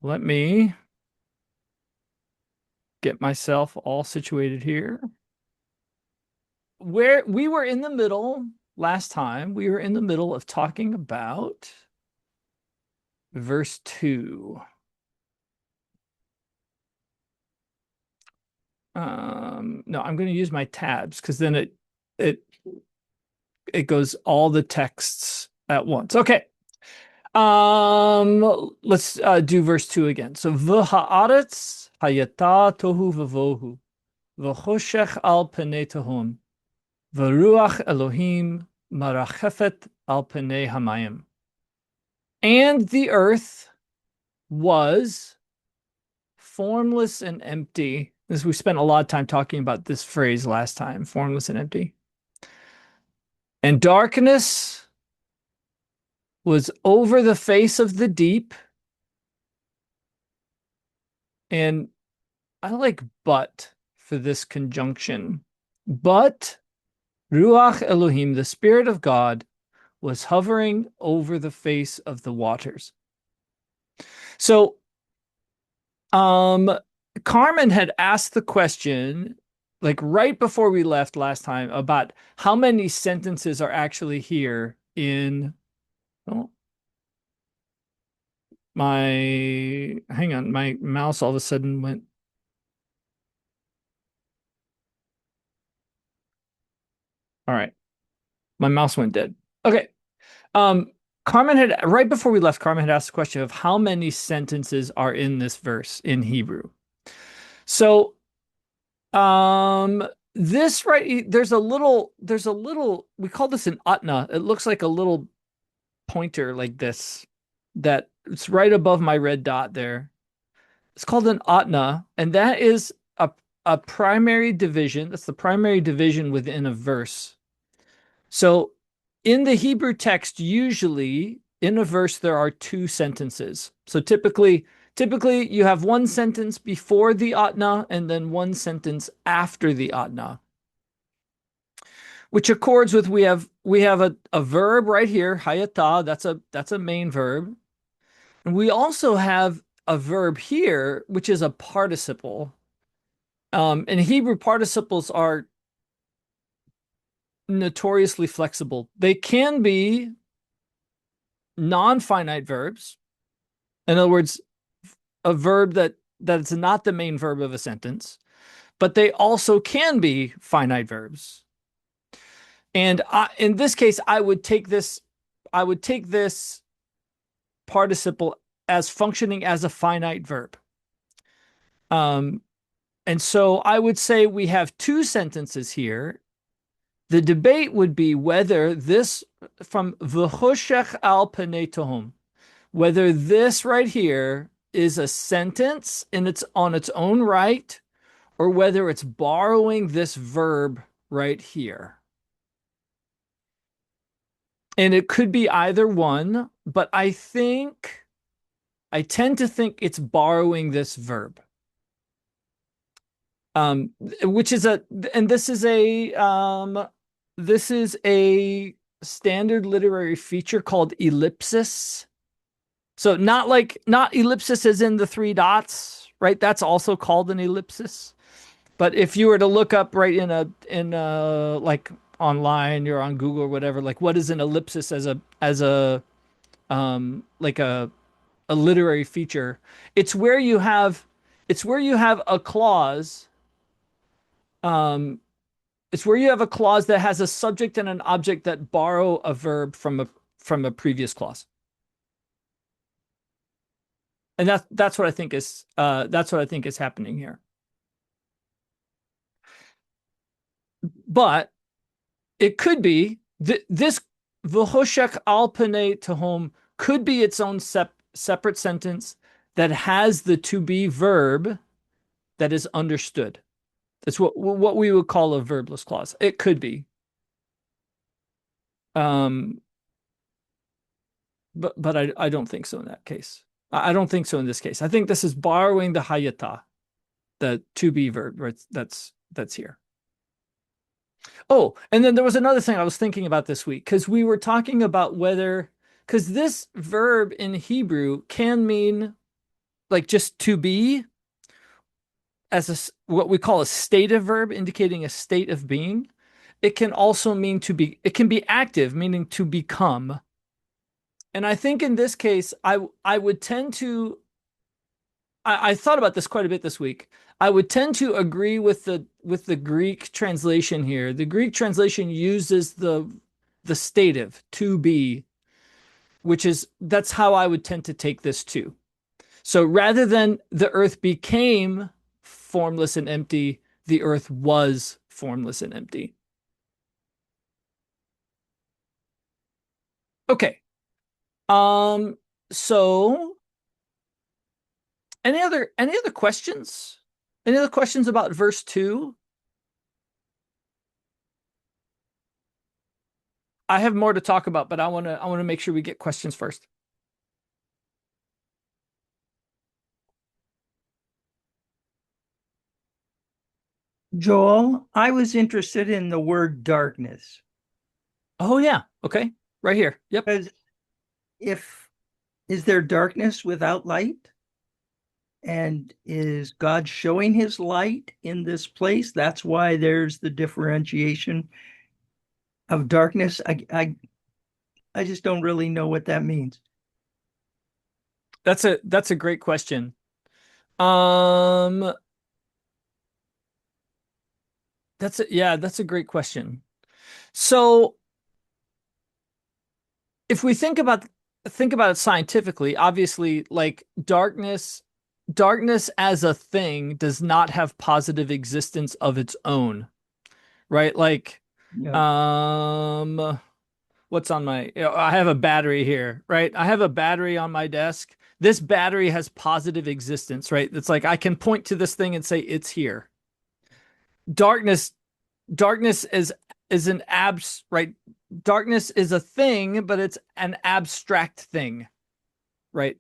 Let me get myself all situated here. Where we were in the middle last time, we were in the middle of talking about verse 2. No, I'm going to use my tabs because then it it goes all the texts at once. Okay. Let's do verse 2 again. So v'ha'aretz hayata tohu v'vohu v'choshech al penei tehom v'ruach Elohim marachefet al penei hamayim. And the earth was formless and empty. As we spent a lot of time talking about this phrase last time, formless and empty. And darkness was over the face of the deep. And I like but for this conjunction. But Ruach Elohim, the Spirit of God, was hovering over the face of the waters. So, Carmen had asked the question, like right before we left last time, about how many sentences are actually here in oh, hang on, my mouse all of a sudden went. All right, my mouse went dead. Okay. Um, Carmen had right before we left, Carmen had asked the question of how many sentences are in this verse in Hebrew. So, this right, there's a little, we call this an atna. It looks like a little pointer like this that it's right above my red dot there. It's called an atna, and that is a primary division. That's the primary division within a verse. So in the Hebrew text, usually in a verse there are two sentences. So typically you have one sentence before the atna and then one sentence after the atna, which accords with we have a verb right here, hayata, that's a main verb. And we also have a verb here, which is a participle. And Hebrew participles are notoriously flexible. They can be non-finite verbs. In other words, a verb that's not the main verb of a sentence, but they also can be finite verbs. And in this case, I would take this participle as functioning as a finite verb. Um, and so I would say we have two sentences here. The debate would be whether this from v'choshech al penei tehom, whether this right here is a sentence in its on its own right, or whether it's borrowing this verb right here. And it could be either one, but I tend to think it's borrowing this verb. Which is this is a standard literary feature called ellipsis. So not ellipsis as in the three dots, right? That's also called an ellipsis. But if you were to look up right in a like online or on Google or whatever, like what is an ellipsis as a like a literary feature, it's where you have a clause. Um, it's where you have a clause that has a subject and an object that borrow a verb from a previous clause. And that's what I think is happening here. But it could be this v'choshech al penei tehom could be its own separate sentence that has the to be verb that is understood. That's what we would call a verbless clause. It could be. Um, but I don't think so in that case. I don't think so in this case. I think this is borrowing the hayata, the to be verb, right? That's here. Oh, and then there was another thing I was thinking about this week because we were talking about whether because this verb in Hebrew can mean like just to be as what we call a stative verb indicating a state of being. It can also mean to be, it can be active, meaning to become. And I think in this case, I would tend to, I thought about this quite a bit this week. I would tend to agree with the Greek translation here. The Greek translation uses the stative to be, which is that's how I would tend to take this too. So rather than the earth became formless and empty, the earth was formless and empty. Okay. Um, so any other questions? Any other questions about verse 2? I have more to talk about, but I want to make sure we get questions first. Joel, I was interested in the word darkness Oh yeah. Okay. Right here. Yep. because if is there darkness without light? And is God showing his light in this place? That's why there's the differentiation of darkness. I just don't really know what that means. That's a great question. Um that's a great question. So if we think about it scientifically, obviously, like darkness as a thing does not have positive existence of its own, right? Like, Yeah. um, what's on my, I have a battery here, right? I have a battery on my desk. This battery has positive existence, right? It's like I can point to this thing and say it's here. Darkness, darkness is an abs, right? Darkness is a thing, but it's an abstract thing, right?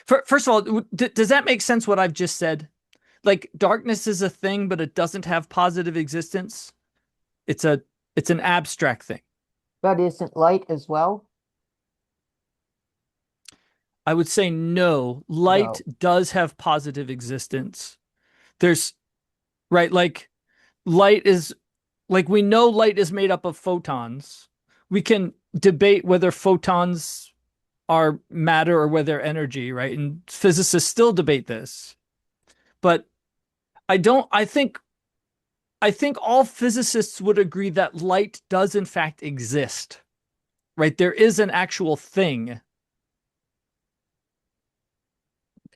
First of all, does that make sense what I've just said? Like darkness is a thing, but it doesn't have positive existence. It's a it's an abstract thing. But isn't light as well? I would say no. Light No. does have positive existence. There's right, like light is like we know light is made up of photons. We can debate whether photons are matter or whether energy, right? And physicists still debate this. But I think all physicists would agree that light does in fact exist, right? There is an actual thing.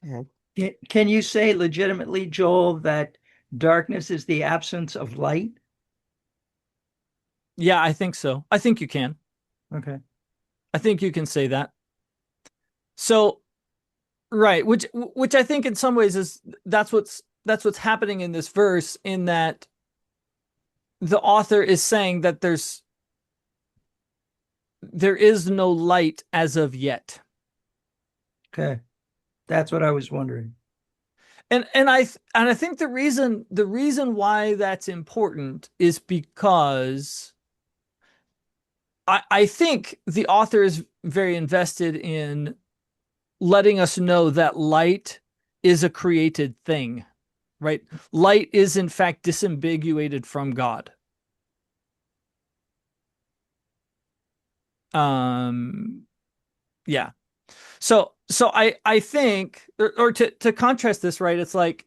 Okay. Can you say legitimately, Joel, that darkness is the absence of light? Yeah, I think so. I think you can. Okay. I think you can say that. So, right, which I think in some ways is that's what's happening in this verse in that the author is saying that there is no light as of yet. Okay. That's what I was wondering. And I think the reason why that's important is because I think the author is very invested in letting us know that light is a created thing, right? Light is in fact disambiguated from God. Um, yeah. So I think or to contrast this, right? It's like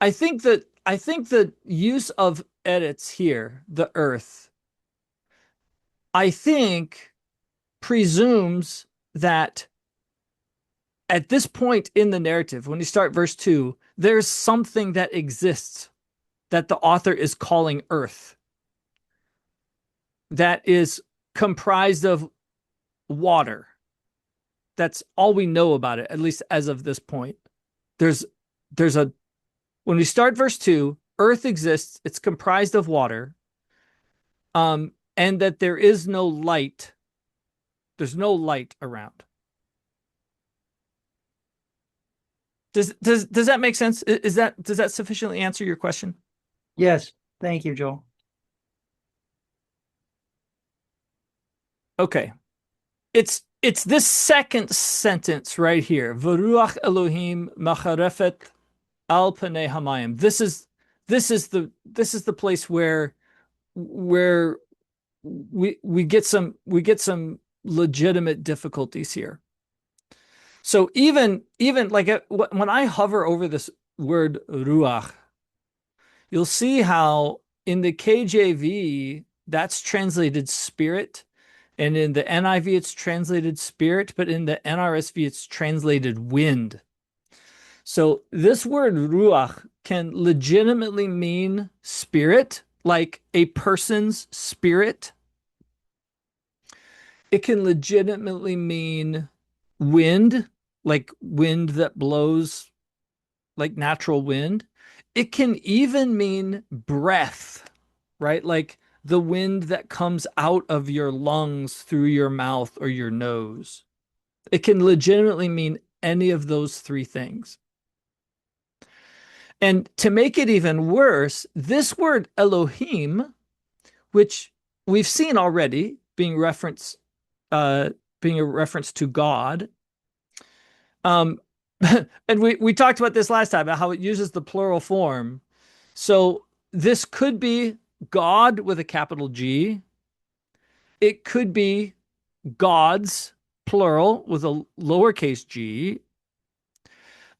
I think the use of edits here, the earth, I think presumes that at this point in the narrative, when you start verse 2, there's something that exists that the author is calling earth that is comprised of water. That's all we know about it, at least as of this point. There's there's a when we start verse 2, earth exists, it's comprised of water, and that there is no light. There's no light around. Does that make sense? Does that sufficiently answer your question? Yes. Thank you, Joel. Okay. It's It's this second sentence right here. V'ruach Elohim macharefet al panei hamayim. This is the place where we get some legitimate difficulties here. So even like when I hover over this word ruach, you'll see how in the KJV that's translated spirit, and in the NIV it's translated spirit, but in the NRSV it's translated wind. So this word ruach can legitimately mean spirit, like a person's spirit. It can legitimately mean wind, like wind that blows like natural wind. It can even mean breath, right? Like the wind that comes out of your lungs through your mouth or your nose. It can legitimately mean any of those three things. And to make it even worse, this word Elohim, which we've seen already being a reference to God. And we talked about this last time about how it uses the plural form. So this could be God with a capital G. It could be gods, plural, with a lowercase g.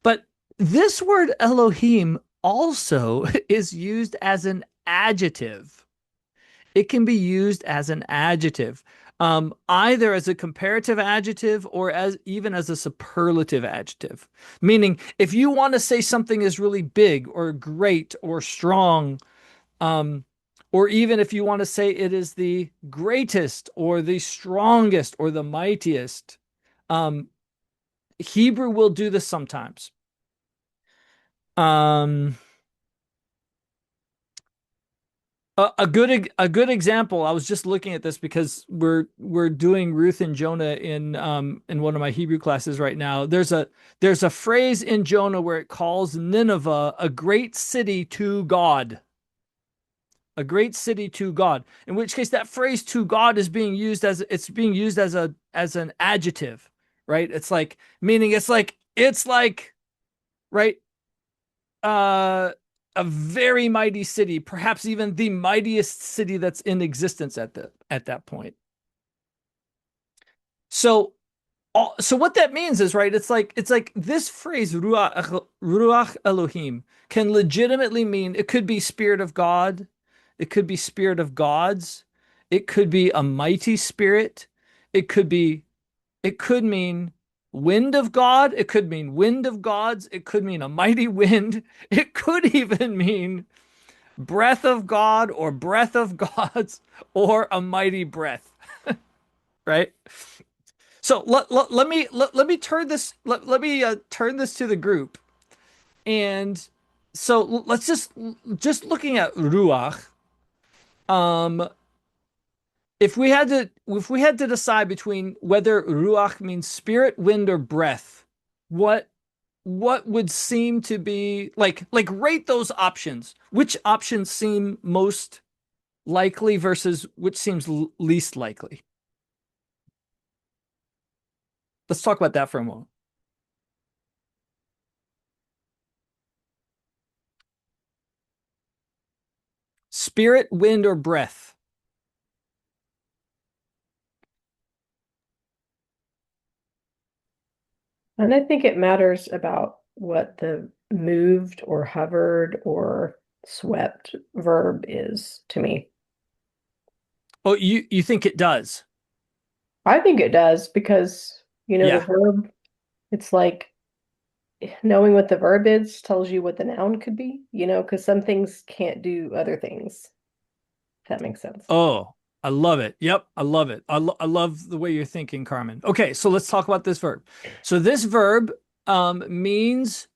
But this word Elohim also is used as an adjective. It can be used as an adjective, either as a comparative adjective or as even as a superlative adjective. Meaning, if you want to say something is really big or great or strong, or even if you want to say it is the greatest or the strongest or the mightiest, Hebrew will do this sometimes. A good example. I was just looking at this because we're doing Ruth and Jonah in one of my Hebrew classes right now. There's a phrase in Jonah where it calls Nineveh a great city to God. A great city to God. In which case that phrase to God is being used as an adjective, right? It's like meaning it's like right a very mighty city, perhaps even the mightiest city that's in existence at that point. So what that means is, right, it's like this phrase ruach Elohim can legitimately mean it could be spirit of God, it could be spirit of gods, it could be a mighty spirit, it could mean wind of God. It could mean wind of gods. It could mean a mighty wind. It could even mean breath of God or breath of gods or a mighty breath, right? So let me turn this turn this to the group. And so let's just looking at ruach. Um, if we had to decide between whether ruach means spirit, wind, or breath, what would seem to be like rate those options. Which options seem most likely versus which seems least likely? Let's talk about that for a moment. Spirit, wind, or breath? And I think it matters about what the moved or hovered or swept verb is to me. Oh, you think it does? I think it does because, the Yeah. verb, it's like knowing what the verb is tells you what the noun could be, because some things can't do other things, if that makes sense. Oh, I love it. Yep, I love it. I love the way you're thinking, Carmen. Okay, so let's talk about this verb. So this verb means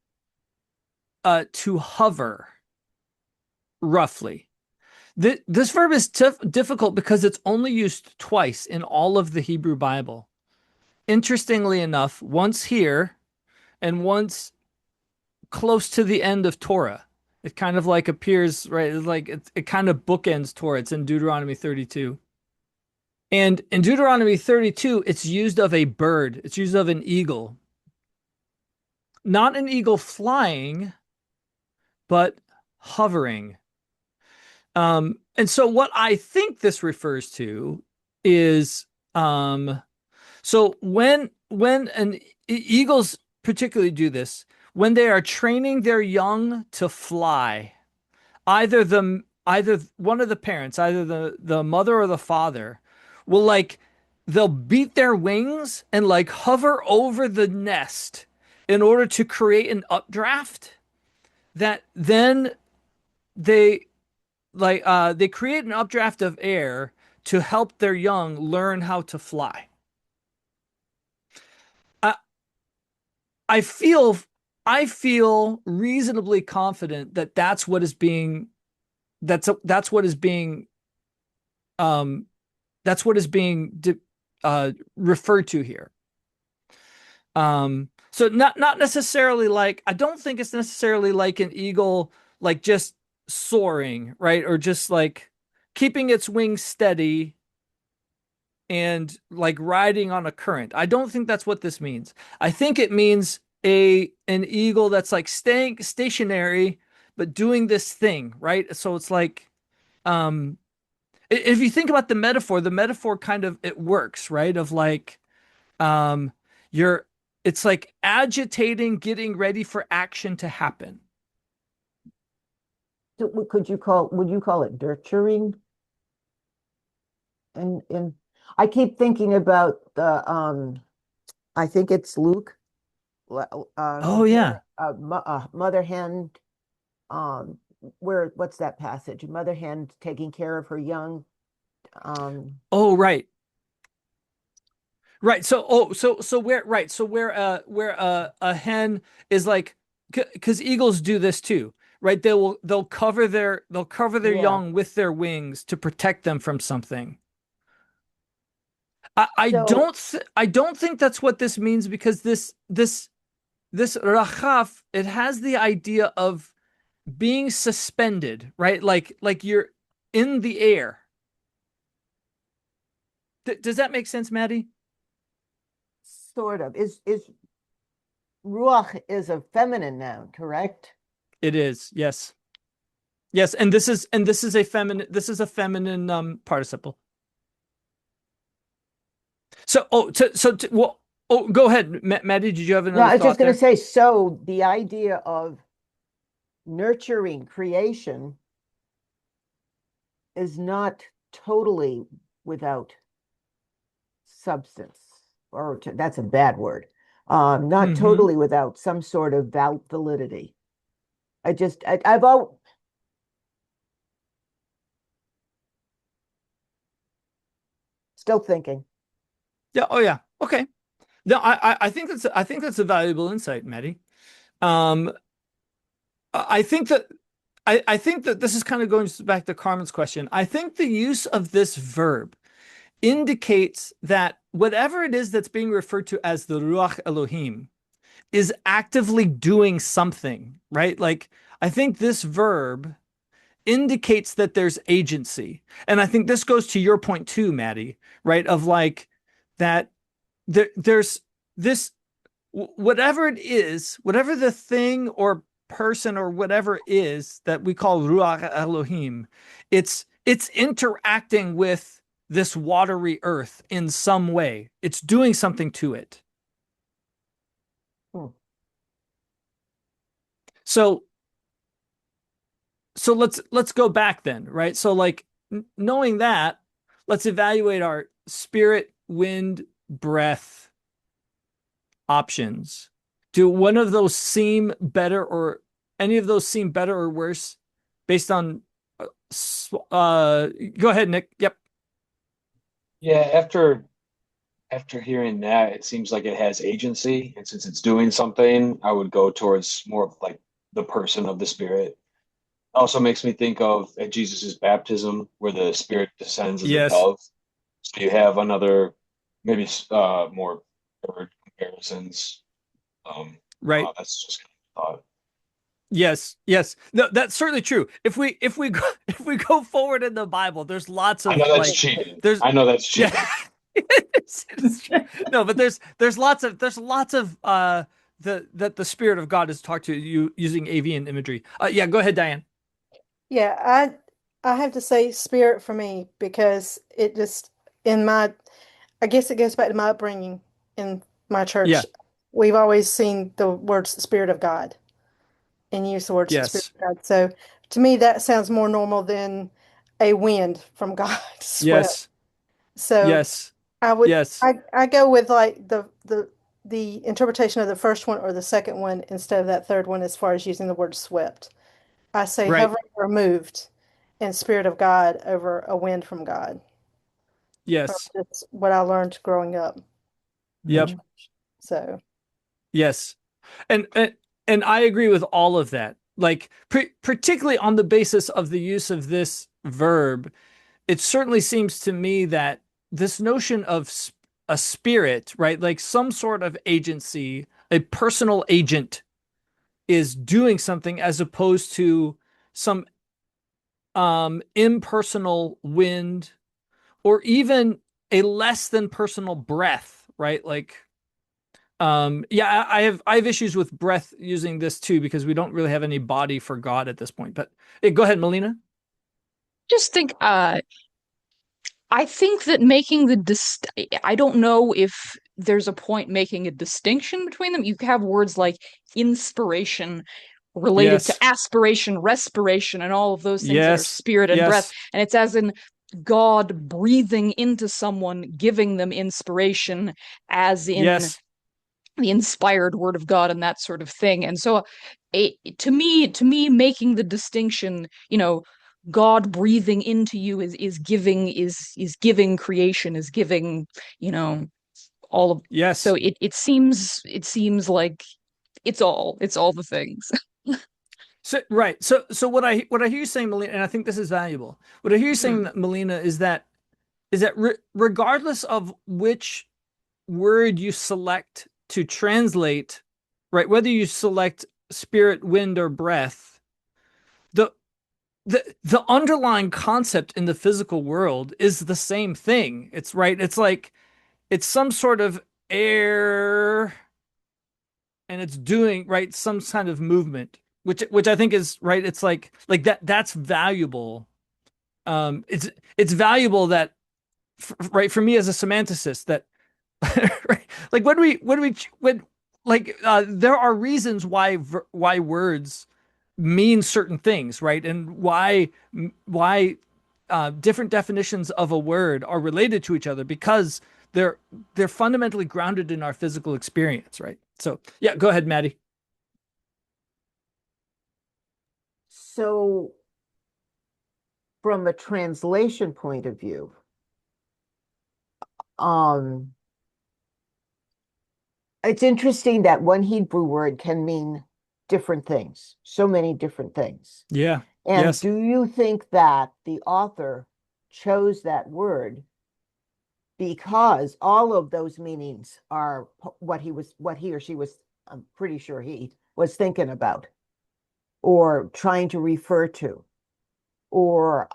to hover, roughly. This verb is difficult because it's only used twice in all of the Hebrew Bible. Interestingly enough, once here and once close to the end of Torah. It kind of like appears, right? It's like it kind of bookends Torah. It's in Deuteronomy 32. And in Deuteronomy 32, it's used of a bird. It's used of an eagle. Not an eagle flying, but hovering. And so what I think this refers to is so when eagles particularly do this, when they are training their young to fly, either one of the parents, either the mother or the father, will like they'll beat their wings and like hover over the nest in order to create an updraft that then they they create an updraft of air to help their young learn how to fly. I I feel I feel reasonably confident that that's what is being um that's what is being referred to here. So not necessarily like I don't think it's necessarily like an eagle like just soaring, right? Or just like keeping its wings steady and like riding on a current. I don't think that's what this means. I think it means an eagle that's like staying stationary but doing this thing, right? So it's like um if you think about the metaphor kind of it works, right? Of like um you're it's like agitating, getting ready for action to happen. So would you call it nurturing? And I keep thinking about I think it's Luke, Oh yeah. where mother hen, um, what's that passage? Mother hen taking care of her young. Oh right. Right. So where right. So where a hen is like because eagles do this too, right? They'll cover their Yeah. young with their wings to protect them from something. So I don't think that's what this means because this rachaf it has the idea of being suspended, right? Like you're in the air. Does that make sense, Maddie? sort of is ruach is a feminine noun, correct? It is. Yes. Yes, and this is a feminine participle. So well go ahead, Maddie, did you have No, another I was just thought going to there? say, so the idea of nurturing creation is not totally without substance, or that's a bad word. Not Hmm. totally without some sort of validity. I've all still thinking. Yeah, oh yeah. Okay. No, I think that's a valuable insight, Maddie. Um I think that I think that this is kind of going back to Carmen's question. I think the use of this verb indicates that whatever it is that's being referred to as the Ruach Elohim is actively doing something, right? Like, I think this verb indicates that there's agency. And I think this goes to your point too, Maddie, right? Of like that there's this, whatever it is, whatever the thing or person or whatever is that we call Ruach Elohim, it's interacting with this watery earth in some way. It's doing something to it. Hmm. So let's go back then, right? So like knowing that, let's evaluate our spirit, wind, breath options. Do one of those seem better or any of those seem better or worse based on go ahead, Nick. Yep. Yeah, after hearing that, it seems like it has agency, and since it's doing something, I would go towards more of like the person of the Spirit. Also makes me think of at Jesus's baptism, where the Spirit descends as a Yes. dove. So you have another maybe more bird comparisons. Right. That's just kind of thought. Yes, yes. No, that's certainly true. If we go, if we go forward in the Bible, there's lots I of know that's like cheating. there's I know that's yeah. cheating. It's true. No, but there's lots of that the Spirit of God has talked to you using avian imagery. Yeah, go ahead, Diane. Yeah, I have to say spirit for me because it just in my I guess it goes back to my upbringing in my church. Yeah, We've always seen the words Spirit of God and use the words Spirit yes, of God. So to me that sounds more normal than a wind from God swept. yes, So yes, I would yes, I go with like the interpretation of the first one or the second one instead of that third one as far as using the word swept. I say right. hovering or moved in Spirit of God over a wind from God. From Yes, just what I learned growing up in yep, church. So yes. And I agree with all of that. Like particularly on the basis of the use of this verb, it certainly seems to me that this notion of a spirit, right? Like some sort of agency, a personal agent is doing something as opposed to some impersonal wind or even a less than personal breath, right? Like yeah, I have issues with breath using this too because we don't really have any body for God at this point. But go ahead, Melina. Just think, I think that making I don't know if there's a point making a distinction between them. You have words like inspiration related to Yes. aspiration, respiration, and all of those things that are Yes. spirit and breath. Yes. And it's as in God breathing into someone, giving them inspiration, as in Yes. the inspired word of God and that sort of thing. And so to me making the distinction, God breathing into you is giving creation, is giving, you know, all of so Yes. it seems like it's all the things. So right. So what I hear you saying, Melina, and I think this is valuable. What I hear you saying, Melina, is that regardless of which word you select to translate, right, whether you select spirit, wind, or breath, the the underlying concept in the physical world is the same thing. It's right. It's like it's some sort of air and it's doing right some kind of movement, which I think is right. It's like that's valuable. It's valuable that right for me as a semanticist that right, like when like there are reasons why words mean certain things, right? And why different definitions of a word are related to each other because they're fundamentally grounded in our physical experience, right? So yeah, go ahead, Maddie. So, from a translation point of view, um, it's interesting that one Hebrew word can mean different things, so many different things. Yeah. And Yes. do you think that the author chose that word because all of those meanings are what he or she was, I'm pretty sure he was thinking about or trying to refer to, or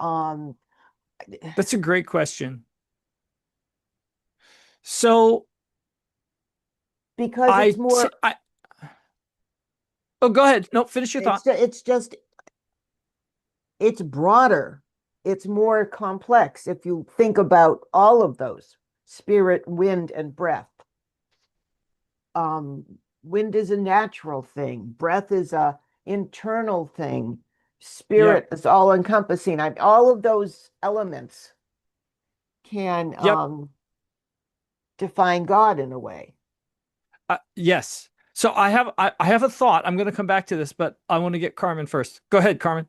That's a great question. So because I, t- I oh, go ahead. No, finish your thought. it's broader, it's more complex if you think about all of those: spirit, wind, and breath. um Wind is a natural thing, breath is a internal thing, spirit Yep. is all encompassing. All of those elements can Yep. define God in a way. Yes. So I have a thought. I'm going to come back to this, but I want to get Carmen first. Go ahead, Carmen.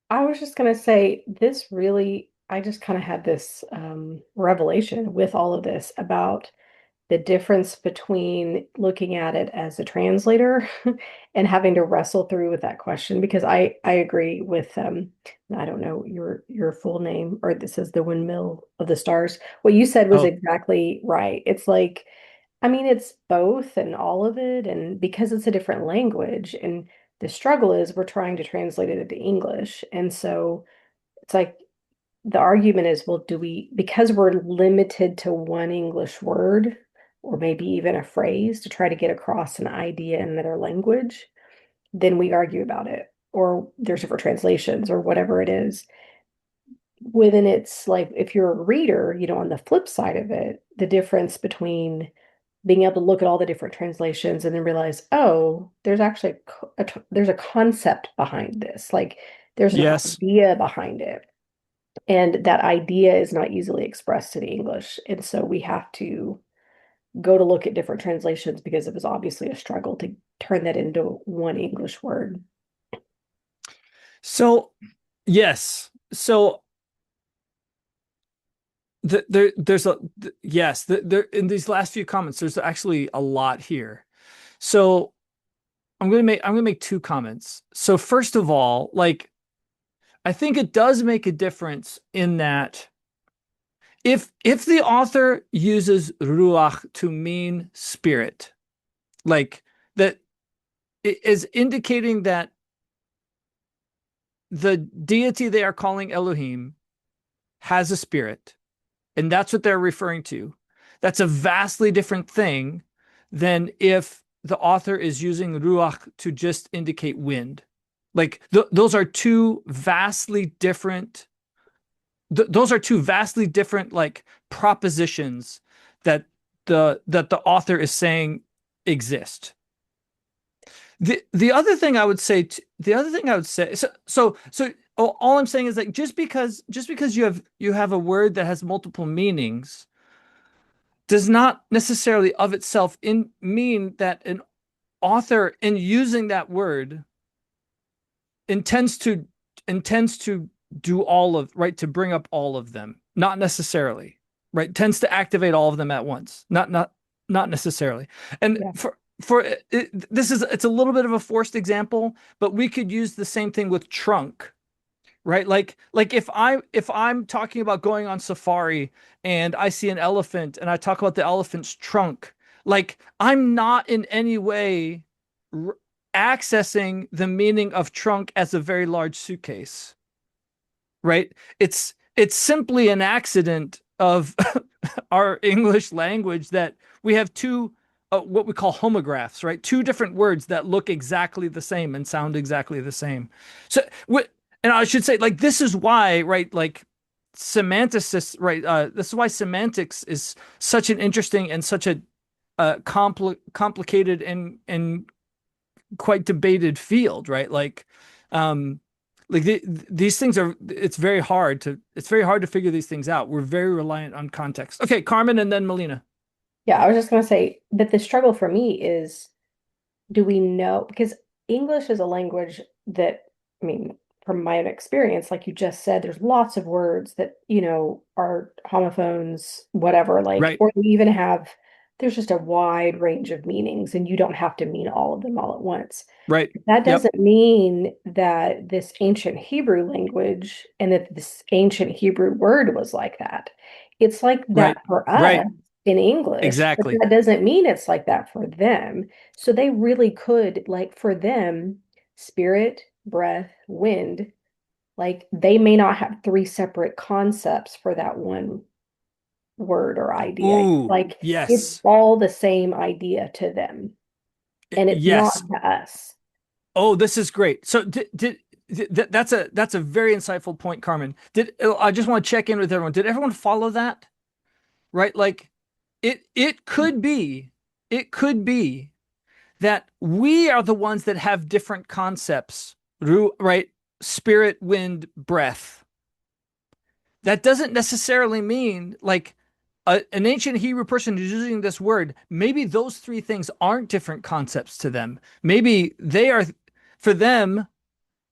I was just gonna say this really, I just kind of had this revelation with all of this about the difference between looking at it as a translator and having to wrestle through with that question because I agree with I don't know your full name, or this is the Windmill of the Stars. What you said was Oh, exactly right. It's like, I mean, it's both and all of it, and because it's a different language, and The struggle is we're trying to translate it into English. And so it's like the argument is, well, because we're limited to one English word or maybe even a phrase to try to get across an idea in another language, then we argue about it. Or there's different translations or whatever it is. Within it's like if you're a reader, on the flip side of it, the difference between being able to look at all the different translations and then realize, oh, there's actually there's a concept behind this. Like there's an Yes. idea behind it. And that idea is not easily expressed in English. And so we have to go to look at different translations because it was obviously a struggle to turn that into one English word. So, yes. So there's a yes, there in these last few comments, there's actually a lot here. So I'm gonna make two comments. So first of all, like I think it does make a difference in that if the author uses ruach to mean spirit, like that it is indicating that the deity they are calling Elohim has a spirit, and that's what they're referring to. That's a vastly different thing than if the author is using ruach to just indicate wind. Like those are two vastly different. Those are two vastly different like propositions that the author is saying exist. The other thing I would say, so all I'm saying is like just because you have a word that has multiple meanings does not necessarily of itself mean that an author in using that word intends to do all of right to bring up all of them, not necessarily, right? Tends to activate all of them at once, not necessarily. And Yeah. it's a little bit of a forced example, but we could use the same thing with trunk, right? Like if I'm talking about going on safari and I see an elephant and I talk about the elephant's trunk, like I'm not in any way accessing the meaning of trunk as a very large suitcase, right? It's simply an accident of our English language that we have two what we call homographs, right? Two different words that look exactly the same and sound exactly the same. So, and I should say, like, this is why, right? Like, semanticists, right? This is why semantics is such an interesting and such a complicated and quite debated field, right? Like these things are it's very hard to figure these things out. We're very reliant on context. Okay, Carmen and then Melina. Yeah, I was just going to say that the struggle for me is, do we know? Because English is a language that, I mean, from my own experience, like you just said, there's lots of words that, are homophones, whatever, like, Right. or we even have, there's just a wide range of meanings, and you don't have to mean all of them all at once. Right. That Yep. doesn't mean that this ancient Hebrew language and that this ancient Hebrew word was like that. It's like Right. that for us Right. in English, but Exactly. that doesn't mean it's like that for them. So they really could, like for them, spirit, breath, wind, like they may not have three separate concepts for that one word or idea. Ooh, Like it's yes. all the same idea to them, and it's not Yes. to us. Oh, this is great. So that's a very insightful point, Carmen. I just want to check in with everyone. Did everyone follow that? Right? Like it could be that we are the ones that have different concepts, right? Spirit, wind, breath. That doesn't necessarily mean like an ancient Hebrew person who's using this word, maybe those three things aren't different concepts to them. Maybe they are, for them,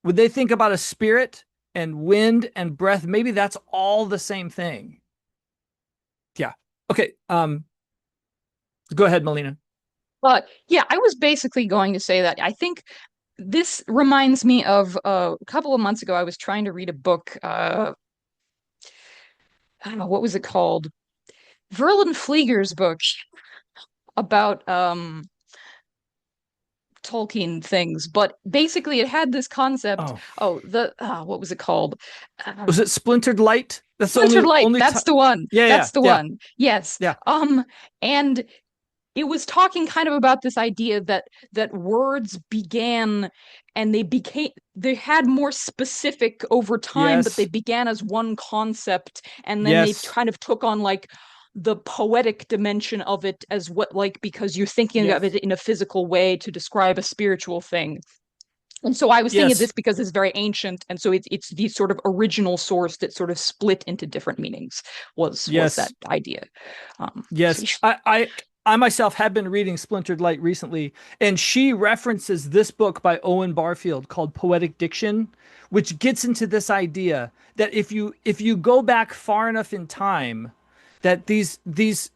would they think about a spirit and wind and breath? Maybe that's all the same thing. Yeah. Okay. Go ahead, Melina. But yeah, I was basically going to say that I think this reminds me of a couple of months ago, I was trying to read a book. I don't know, what was it called? Verlin Flieger's book about Tolkien things, but basically it had this concept. Oh, What was it called? was it Splintered Light? That's the Splintered Light. only That's the one. Yeah, That's the yeah, one. Yes. yeah. And it was talking kind of about this idea that words began and they had more specific over time, but Yes. they began as one concept, and then they Yes. kind of took on like the poetic dimension of it as what, like, because you're thinking of Yes. it in a physical way to describe a spiritual thing. And so I was thinking of Yes. this because it's very ancient, and so it's the sort of original source that sort of split into different meanings was Yes. that idea. Yes. I myself have been reading Splintered Light recently, and she references this book by Owen Barfield called Poetic Diction, which gets into this idea that if you go back far enough in time, that these if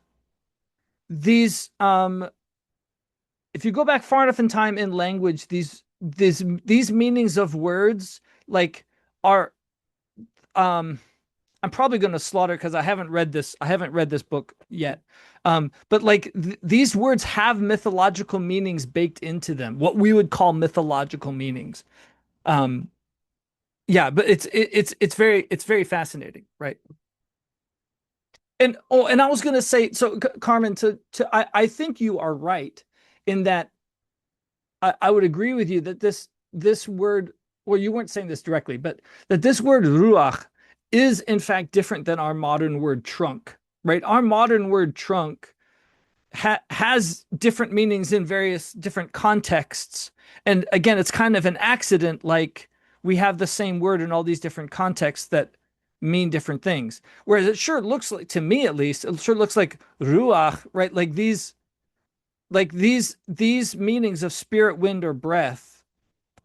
you go back far enough in time in language, these meanings of words like are I'm probably going to slaughter because I haven't read this book yet. But like these words have mythological meanings baked into them, what we would call mythological meanings. Um, yeah, but it's very fascinating, right? And I was going to say, so Carmen, I think you are right in that I would agree with you that this word, well, you weren't saying this directly, but that this word ruach is in fact different than our modern word trunk, right? Our modern word trunk has different meanings in various different contexts. And again, it's kind of an accident, like we have the same word in all these different contexts that mean different things. Whereas it sure looks like, to me at least, it sure looks like ruach, right? These meanings of spirit, wind, or breath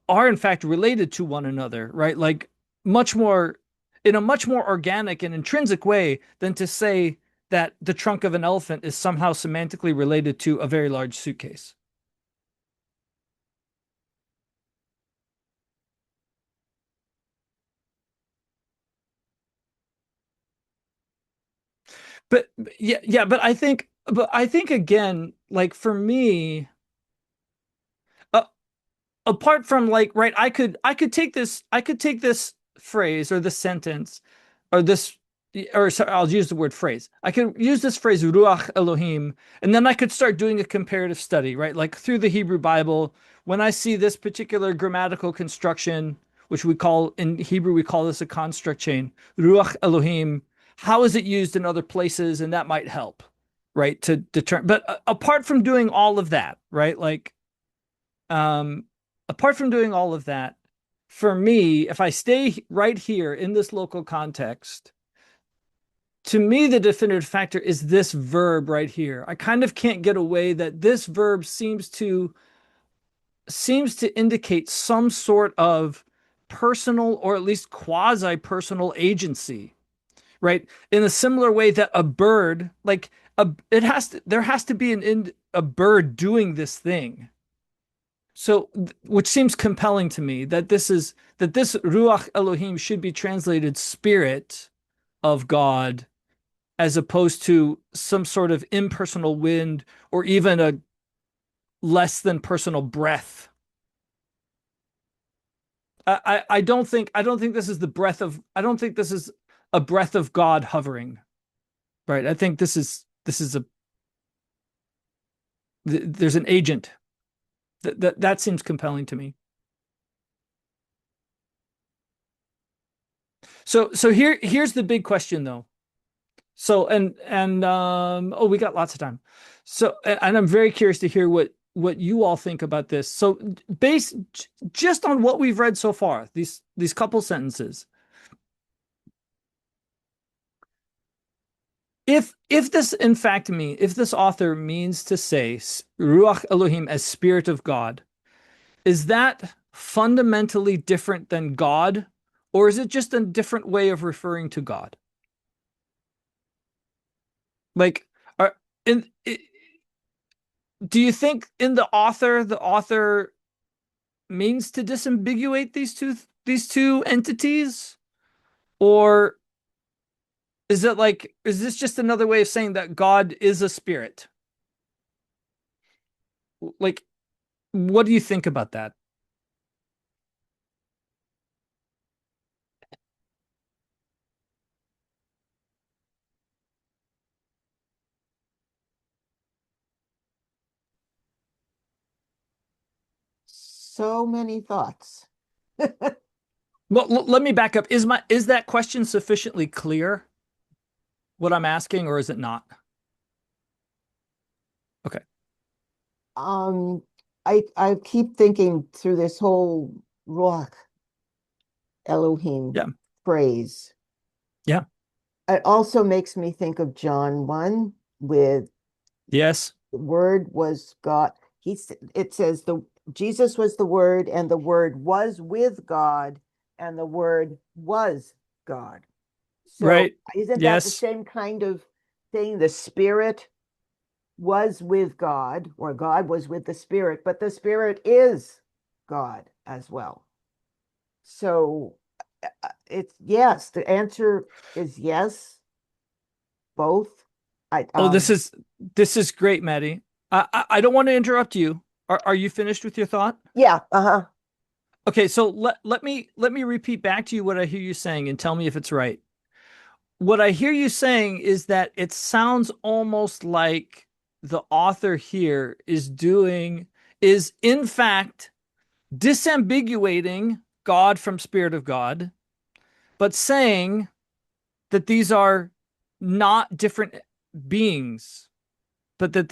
are in fact related to one another, right? Like much more in a much more organic and intrinsic way than to say that the trunk of an elephant is somehow semantically related to a very large suitcase. But yeah, but I think again, like for me, uh, apart from like, right, I could take this phrase or this sentence or this or sorry, I'll use the word phrase. I could use this phrase ruach Elohim, and then I could start doing a comparative study, right? Like through the Hebrew Bible, when I see this particular grammatical construction, which we call in Hebrew we call this a construct chain, ruach Elohim. How is it used in other places? And that might help, right? To determine. But apart from doing all of that, right? Like um, apart from doing all of that, for me, if I stay right here in this local context, to me, the definitive factor is this verb right here. I kind of can't get away that this verb seems to indicate some sort of personal or at least quasi-personal agency, right? In a similar way that a bird, like there has to be a bird doing this thing. So, which seems compelling to me that this Ruach Elohim should be translated spirit of God as opposed to some sort of impersonal wind or even a less than personal breath. I don't think this is I don't think this is a breath of God hovering. Right. I think this is there's an agent. That seems compelling to me. So here's the big question though. So oh, we got lots of time. So and I'm very curious to hear what you all think about this. So based just on what we've read so far, these couple sentences. If this in fact if this author means to say Ruach Elohim as spirit of God, is that fundamentally different than God, or is it just a different way of referring to God? Like, are in do you think in the author means to disambiguate these two entities, or is it like is this just another way of saying that God is a spirit? Like What do you think about that? So many thoughts. Well, let me back up. Is that question sufficiently clear? What I'm asking, or is it not? Okay. Um, I keep thinking through this whole Ruach Elohim Yeah. phrase. Yeah. It also makes me think of John 1 with Yes. the word was God. It says Jesus was the word, and the word was with God, and the word was God. So Right. isn't that the Yes. same kind of thing? The Spirit was with God, or God was with the Spirit, but the Spirit is God as well. So it's yes, the answer is yes, both. Oh, this is great, Maddie. I don't want to interrupt you. Are you finished with your thought? Yeah, uh-huh. Okay, so let me repeat back to you what I hear you saying and tell me if it's right. What I hear you saying is that it sounds almost like the author here is in fact disambiguating God from Spirit of God, but saying that these are not different beings, but that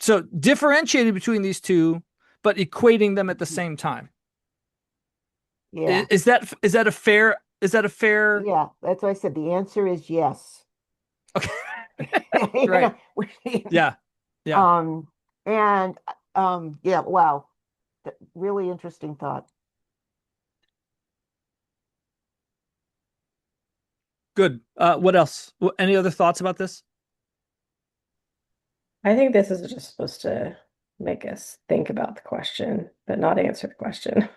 so differentiated between these two, but equating them at the same time. Yeah. Is that a fair? Yeah, that's why I said the answer is yes. Okay. You Right. know, Yeah. Yeah. um, and yeah, wow, really interesting thought. Good. What else? Any other thoughts about this? I think this is just supposed to make us think about the question, but not answer the question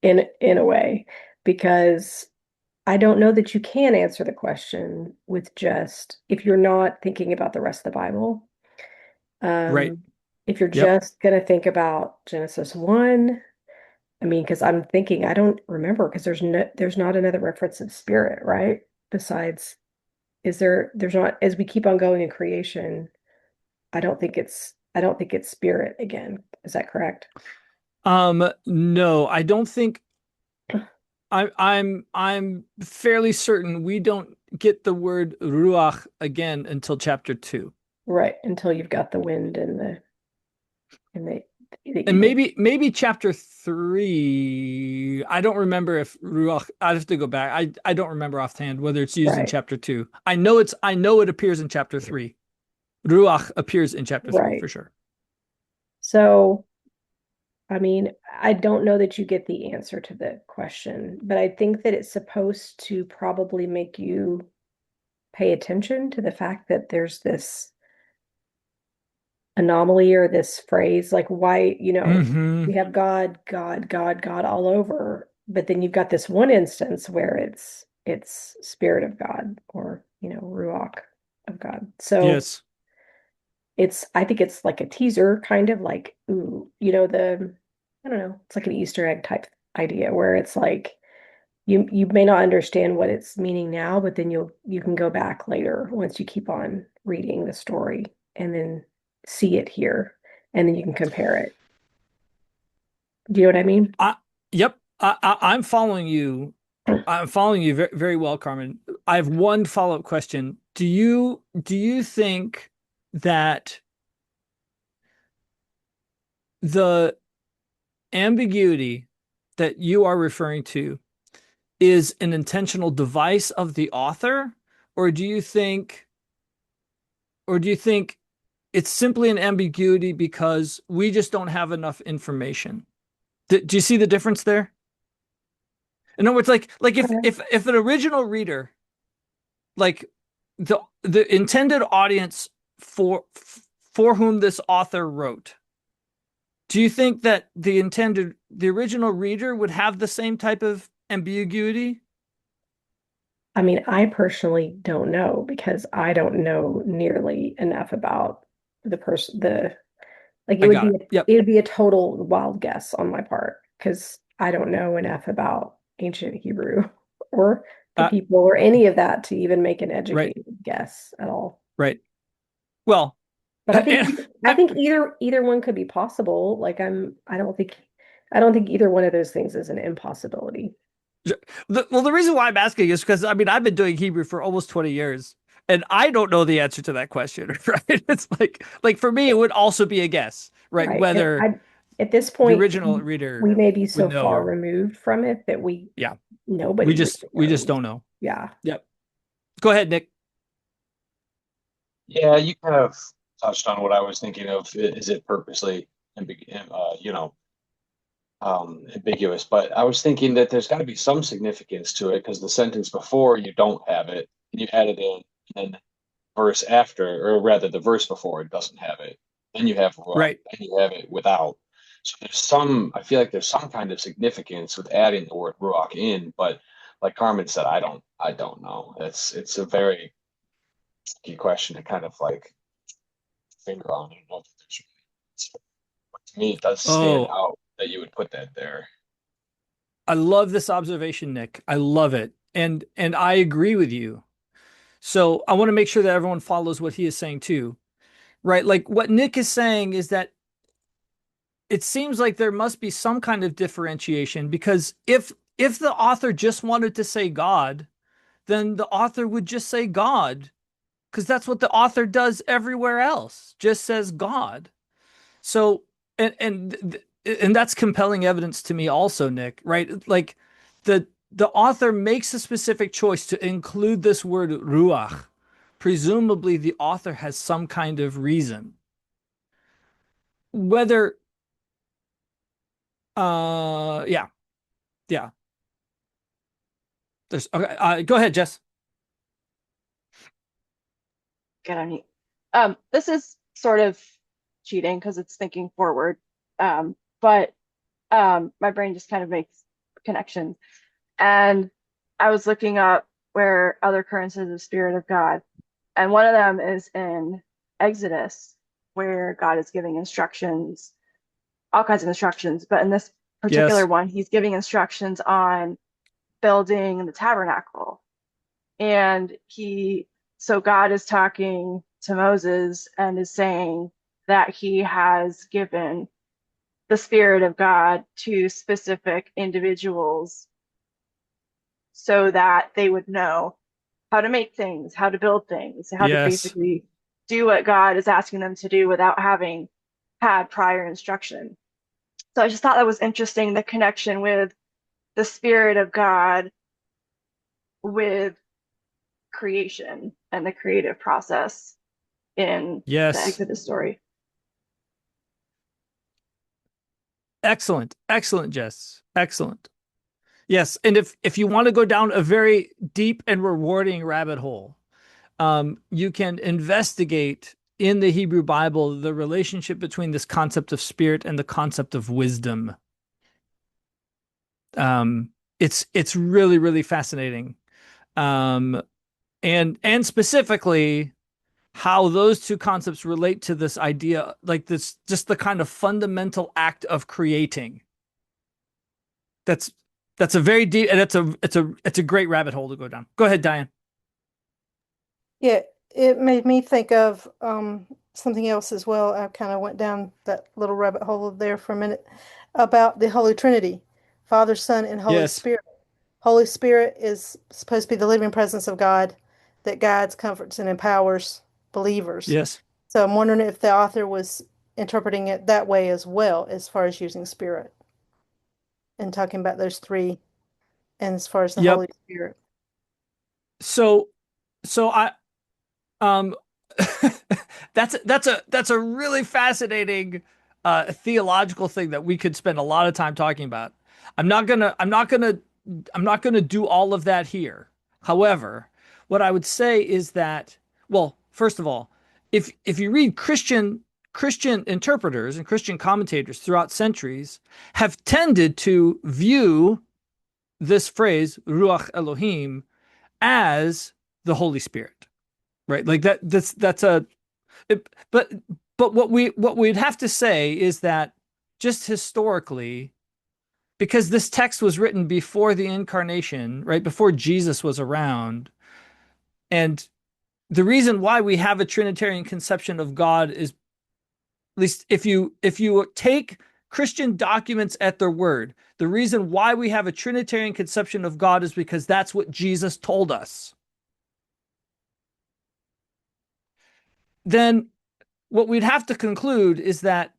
in a way, because I don't know that you can answer the question with just if you're not thinking about the rest of the Bible. Right. If you're Yep. just going to think about Genesis 1, I mean, because I'm thinking, I don't remember because there's not another reference of spirit, right? Besides, there's not, as we keep on going in creation, I don't think it's spirit again. Is that correct? No, I don't think I'm fairly certain we don't get the word ruach again until chapter 2. Right, until you've got the wind and the And eagle. maybe chapter 3. I don't remember if ruach. I have to go back. I don't remember offhand whether it's used in Right, chapter 2. I know it appears in chapter 3. Ruach appears in chapter 3 right. for sure. So, I mean, I don't know that you get the answer to the question, but I think that it's supposed to probably make you pay attention to the fact that there's this anomaly or this phrase, like why, Hmm. we have God, God, God, God all over, but then you've got this one instance where it's Spirit of God or, Ruach of God. So Yes. I think it's like a teaser, kind of like, ooh, I don't know, it's like an Easter egg type idea where it's like you may not understand what it's meaning now, but then you can go back later once you keep on reading the story and then see it here, and then you can compare it. Do you know what I mean? Yep. I'm following you. I'm following you very, very well, Carmen. I have one follow-up question. Do you think that the ambiguity that you are referring to is an intentional device of the author, or do you think it's simply an ambiguity because we just don't have enough information? Do you see the difference there? In other words, like Okay. if an original reader, like the intended audience for whom this author wrote, do you think that the original reader would have the same type of ambiguity? I mean, I personally don't know because I don't know nearly enough about the person, Like I got it. Yep. it would be a total wild guess on my part because I don't know enough about ancient Hebrew or the Uh, people or any of that to even make an right. educated guess at all. Right. Well, But and I think either one could be possible. Like I don't think either one of those things is an impossibility. the reason why I'm asking is because I mean I've been doing Hebrew for almost 20 years and I don't know the answer to that question, right? It's like for me it would also be a guess, right? Right. And Whether at this the point, original we reader may be would so know far or removed from it that yeah, nobody really we just knows. don't know. Yeah. Yep. Go ahead, Nick. Yeah, you kind of touched on what I was thinking of. Is it purposely ambiguous? But I was thinking that there's got to be some significance to it because the sentence before you don't have it, and you add it in, and then verse after, or rather the verse before it doesn't have it. Then you have ruach, Right. then you have it without. So I feel like there's some kind of significance with adding the word ruach in, but like Carmen said, I don't know. It's a very tricky question to kind of like finger on. I don't know if there's really, but to me, it does stand Oh, out that you would put that there. I love this observation, Nick. I love it. And I agree with you. So I want to make sure that everyone follows what he is saying too, right? Like what Nick is saying is that it seems like there must be some kind of differentiation because if the author just wanted to say God, then the author would just say God because that's what the author does everywhere else, just says God. So and that's compelling evidence to me also, Nick, right? Like the author makes a specific choice to include this word ruach. Presumably the author has some kind of reason. Whether yeah, yeah. There's okay, go ahead, Jess. Good on you. This is sort of cheating because it's thinking forward. But my brain just kind of makes connections. And I was looking up where other occurrences of Spirit of God, and one of them is in Exodus, where God is giving instructions, all kinds of instructions. But in this particular Yes. one, he's giving instructions on building the tabernacle. And so God is talking to Moses and is saying that he has given the Spirit of God to specific individuals so that they would know how to make things, how to build things, how to Yes. basically do what God is asking them to do without having had prior instruction. So I just thought that was interesting, the connection with the Spirit of God with creation and the creative process in the Yes. Exodus story. Excellent. Excellent, Jess. Excellent. Yes, and if you want to go down a very deep and rewarding rabbit hole, you can investigate in the Hebrew Bible the relationship between this concept of spirit and the concept of wisdom. It's really really fascinating, um, and specifically how those two concepts relate to this idea, like this, just the kind of fundamental act of creating. That's that's a very deep, and it's a great rabbit hole to go down. Go ahead, Diane. Yeah, it made me think of something else as well. I kind of went down that little rabbit hole there for a minute about the Holy Trinity, Father, Son, and Holy Yes. Spirit. Holy Spirit is supposed to be the living presence of God that guides, comforts, and empowers believers. Yes. So I'm wondering if the author was interpreting it that way as well, as far as using spirit and talking about those three, and as far as the Yep. Holy Spirit. So I um that's a really fascinating theological thing that we could spend a lot of time talking about. I'm not gonna do all of that here. However, what I would say is that, well, first of all, if you read Christian interpreters and Christian commentators throughout centuries have tended to view this phrase Ruach Elohim as the Holy Spirit, right? Like that's a it, but but what we'd have to say is that just historically, because this text was written before the incarnation, right? Before Jesus was around. And the reason why we have a Trinitarian conception of God is, at least if you take Christian documents at their word, the reason why we have a Trinitarian conception of God is because that's what Jesus told us. Then what we'd have to conclude is that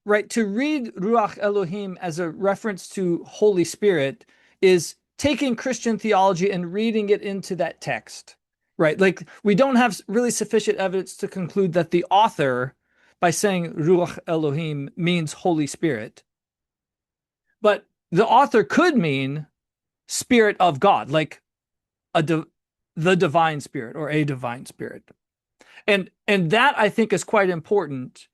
right, to read Ruach Elohim as a reference to Holy Spirit is taking Christian theology and reading it into that text, right? Like, we don't have really sufficient evidence to conclude that the author, by saying Ruach Elohim, means Holy Spirit. But the author could mean Spirit of God, like the divine spirit or a divine spirit. And that, I think, is quite important.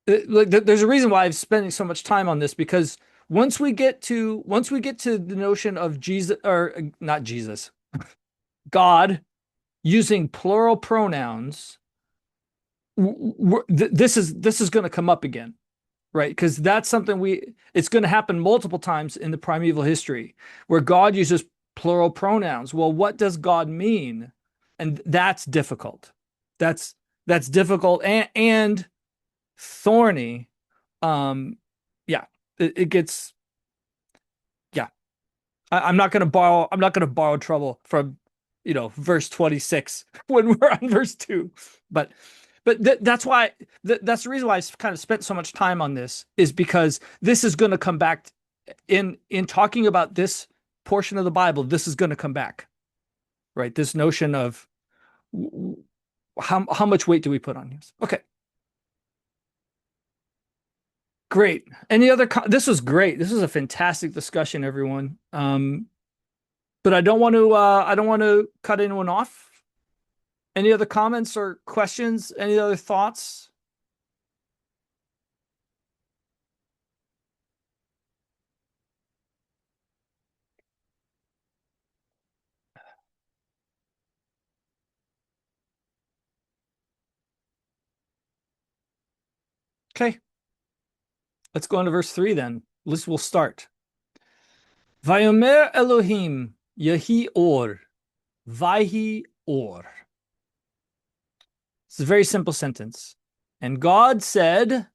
There's a reason why I'm spending so much time on this, because once we get to the notion of Jesus, or not Jesus, God using plural pronouns, this is going to come up again, right? Because that's something it's going to happen multiple times in the primeval history where God uses plural pronouns. Well, what does God mean? And that's difficult. That's difficult and thorny. Yeah, it gets, yeah. I'm not gonna borrow trouble from, verse 26 when we're on verse 2. But that's why that's the reason why I kind of spent so much time on this, is because this is going to come back in talking about this portion of the Bible. This is going to come back, right? This notion of how much weight do we put on this? Okay. Great. Any other this was great. This was a fantastic discussion, everyone. But I don't want to cut anyone off. Any other comments or questions? Any other thoughts? Okay. Let's go on to verse 3 then. We'll start. Vayomer Elohim Yehi Or Vayhi Or. It's a very simple sentence. And God said,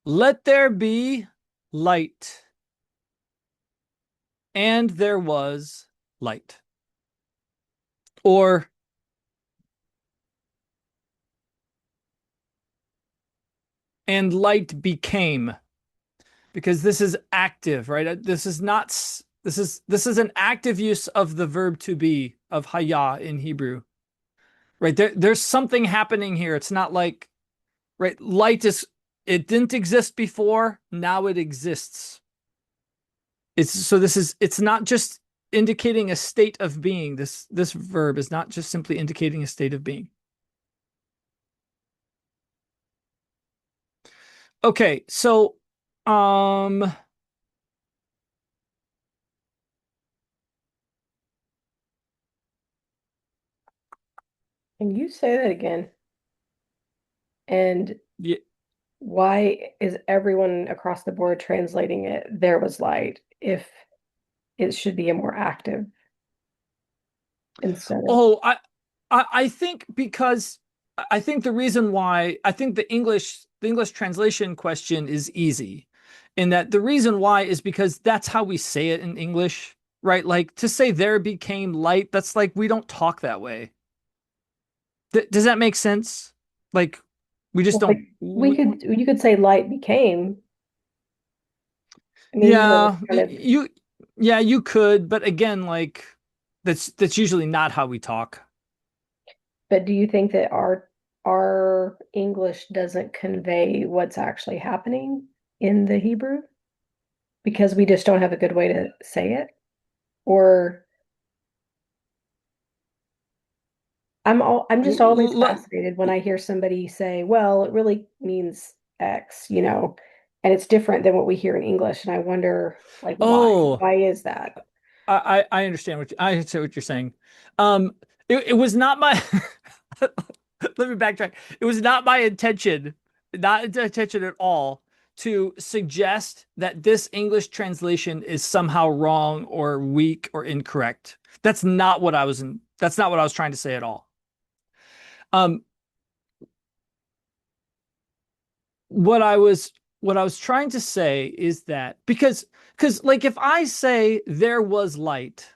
"Let there be light." And there was light. Or, and light became, because this is active, right? This is an active use of the verb to be, of haya in Hebrew, right? There's something happening here. It's not like, right? It didn't exist before. Now it exists. It's not just indicating a state of being. This verb is not just simply indicating a state of being. Okay, so can you say that again? And yeah, why is everyone across the board translating it, "there was light," if it should be a more active instead of? oh, I think because I think the reason why I think the English translation question is easy, in that the reason why is because that's how we say it in English, right? Like, to say "there became light," that's like, we don't talk that way. Does that make sense? Like, we just Well, like, don't. you could say "light became." I mean, Yeah, kind of, you could, but again, like, that's usually not how we talk. but do you think that our English doesn't convey what's actually happening in the Hebrew because we just don't have a good way to say it? Or I'm just always fascinated when I hear somebody say, "Well, it really means X," and it's different than what we hear in English, and I wonder, like, why? Oh, Why is that? I understand what you're saying. It was not my Let me backtrack. It was not my intention, not intention at all, to suggest that this English translation is somehow wrong or weak or incorrect. That's not what I was trying to say at all. What I was trying to say is that because like if I say there was light,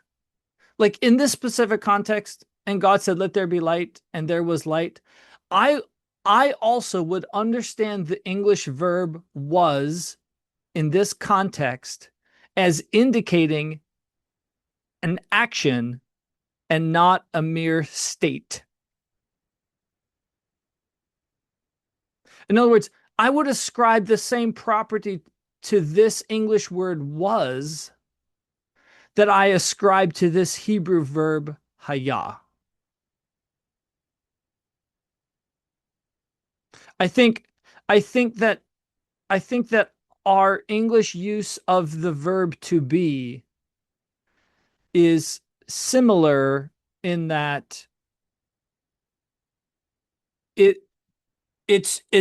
like in this specific context, and God said, let there be light, and there was light, I also would understand the English verb was in this context as indicating an action and not a mere state. In other words, I would ascribe the same property to this English word was that I ascribe to this Hebrew verb hayah. I think that our English use of the verb to be is similar in that it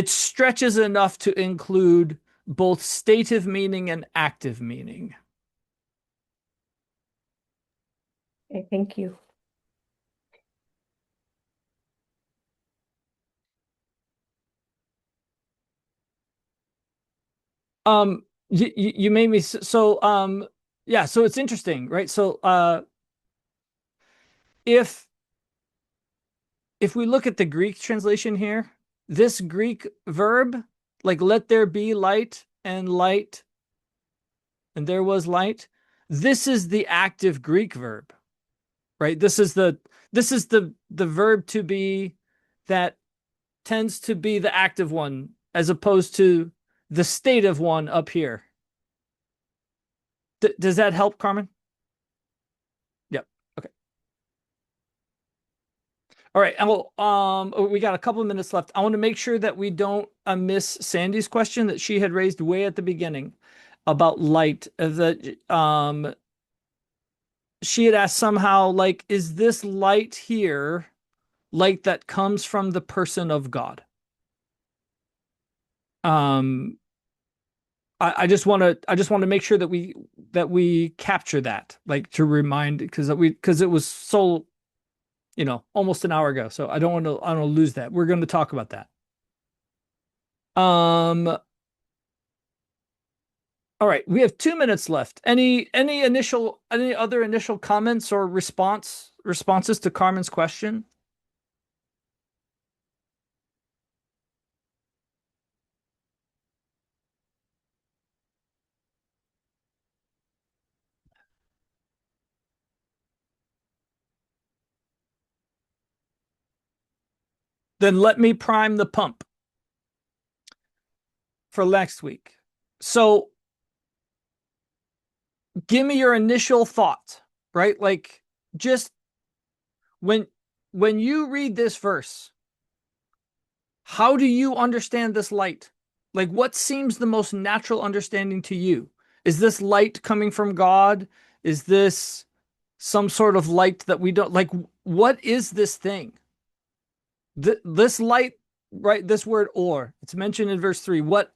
stretches enough to include both stative meaning and active meaning. Okay, thank you. You made me so yeah, so it's interesting, right? So if we look at the Greek translation here, this Greek verb, like let there be light, and there was light, this is the active Greek verb, right? This is the verb to be that tends to be the active one as opposed to the state of one up here. Does that help, Carmen? Yep. Okay. All right. We got a couple of minutes left. I want to make sure that we don't miss Sandy's question that she had raised way at the beginning about light. She had asked somehow, like, is this light here light that comes from the person of God? I just want to make sure that we capture that, like, to remind, because it was so, almost an hour ago. So I don't want to lose that. We're going to talk about that. All right, we have 2 minutes left. Any other initial comments or responses to Carmen's question? Then let me prime the pump for next week. So give me your initial thought, right? Like, just when you read this verse, how do you understand this light? Like, what seems the most natural understanding to you? Is this light coming from God? Is this some sort of light that we don't like? What is this thing? This light, right? This word or, it's mentioned in verse 3. What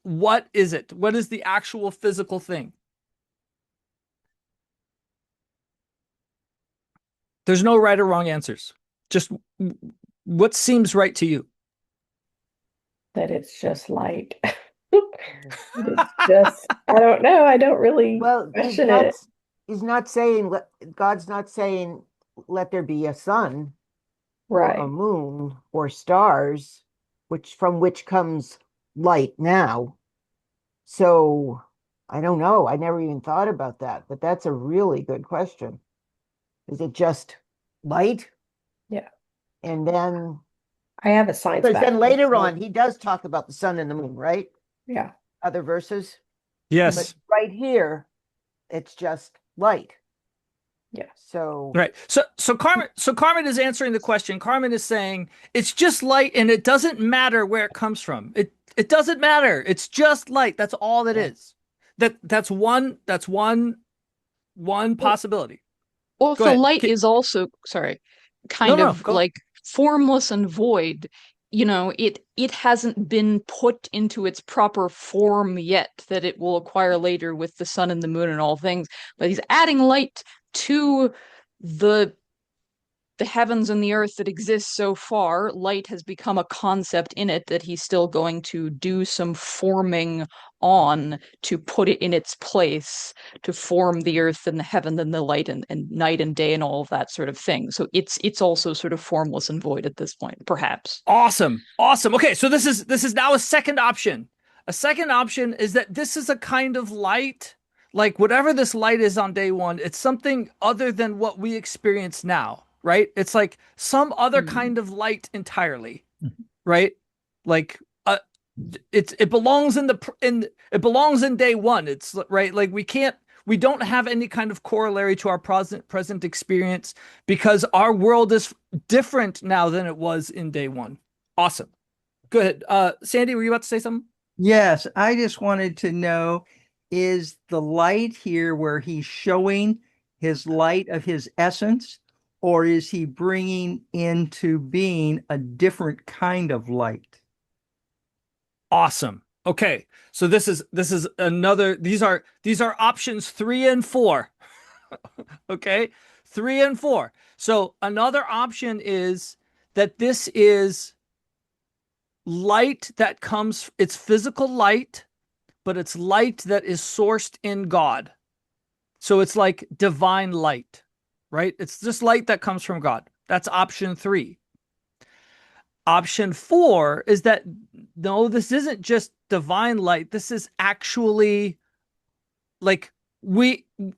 is it? What is the actual physical thing? There's no right or wrong answers. Just what seems right to you? That it's just light. It's just, I don't know. I don't really question it. He's not saying, God's not saying, let there be a sun, Right. or a moon, or stars, from which comes light now. So I don't know. I never even thought about that, but that's a really good question. Is it just light? Yeah. And then I have a science because then background, later so- on, he does talk about the sun and the moon, right? Yeah. Other verses. Yes. But right here, it's just light. Yeah. So Right. So Carmen is answering the question. Carmen is saying it's just light and it doesn't matter where it comes from. It doesn't matter. It's just light. That's all that is. That's one possibility. Well, if Go the ahead. light is also, sorry, kind No, of go. like formless and void, it hasn't been put into its proper form yet that it will acquire later with the sun and the moon and all things, but he's adding light to the heavens and the earth that exist so far. Light has become a concept in it that he's still going to do some forming on to put it in its place, to form the earth and the heaven and the light and night and day and all of that sort of thing. So it's also sort of formless and void at this point, perhaps. Awesome. Okay, so this is now a second option. A second option is that this is a kind of light, like whatever this light is on day one, it's something other than what we experience now, right? It's like some other kind of light entirely, right? Like it belongs in it belongs in day one. It's right. Like we don't have any kind of corollary to our present experience because our world is different now than it was in day one. Awesome. Go ahead. Sandy, were you about to say something? Yes, I just wanted to know, is the light here where he's showing his light of his essence, or is he bringing into being a different kind of light? Awesome. Okay. So this is another, these are options 3 and 4. Okay. 3 and 4. So another option is that this is light that comes, it's physical light, but it's light that is sourced in God. So it's like divine light, right? It's just light that comes from God. That's option 3. Option 4 is that, no, this isn't just divine light. This is actually like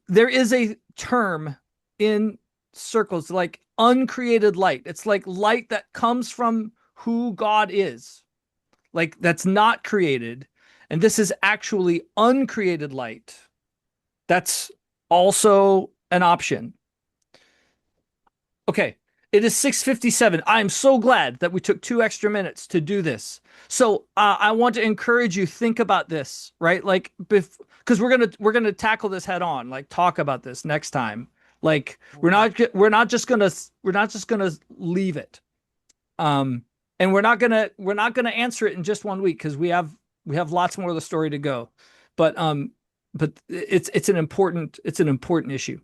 there is a term in circles like uncreated light. It's like light that comes from who God is, like that's not created. And this is actually uncreated light. That's also an option. Okay. It is 6:57. I'm so glad that we took 2 extra minutes to do this. So I want to encourage you, think about this, right? Like, because we're gonna tackle this head on, like talk about this next time. Like we're not just gonna leave it, and we're not gonna answer it in just 1 week because we have lots more of the story to go. But it's an important issue.